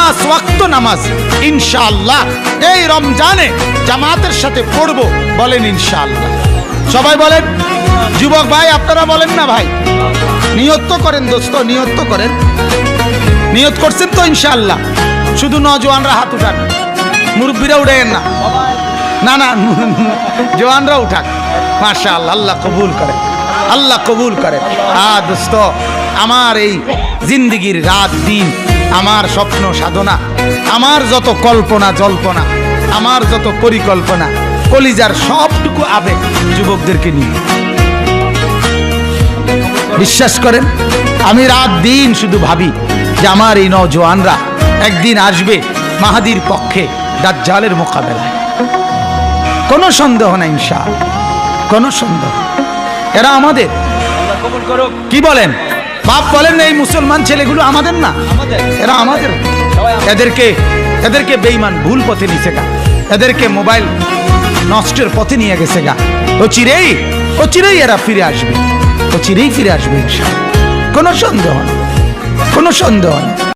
5 ওয়াক্ত নামাজ ইনশাআল্লাহ এই রমজানে জামাতের সাথে পড়ব, বলেন ইনশাআল্লাহ। সবাই বলেন। যুবক ভাই আপনারা বলেন না ভাই, নিয়ত তো করেন দোস্ত, নিয়ত তো করেন। নিয়ত করছেন তো ইনশাআল্লাহ? শুধু নওজোয়ানরা হাত উঠান, মুরব্বীরা উঠায়েন না। না না, জওয়ানরা উঠাক। মাশাআল্লাহ, আল্লাহ কবুল করেন, আল্লাহ কবুল করেন। দোস্ত, আমার এই জিন্দিগির রাত দিন, আমার স্বপ্ন সাধনা, আমার যত কল্পনা জল্পনা, আমার যত পরিকল্পনা, কলিজার সবটুকু আবেগ যুবকদেরকে নিয়ে। বিশ্বাস করেন, আমি রাত দিন শুধু ভাবি যে আমার এই নওজোয়ানরা একদিন আসবে মাহাদির পক্ষে দাজ্জালের মোকাবেলায়। কোনো সন্দেহ নাই ইনশাআল্লাহ, কোনো সন্দেহ। এরা আমাদের, কি বলেন বাপ বলেন, এই মুসলমান ছেলেগুলো আমাদের না, এরা আমাদের। এদেরকে বেঈমান ভুল পথে নিছে গা, এদেরকে মোবাইল নষ্টের পথে নিয়ে গেছে গা। ও চিরেই এরা ফিরে আসবে, ও চিরেই ফিরে আসবে ইনশাআল্লাহ। কোনো সন্দেহ না, কোনো সন্দেহ না।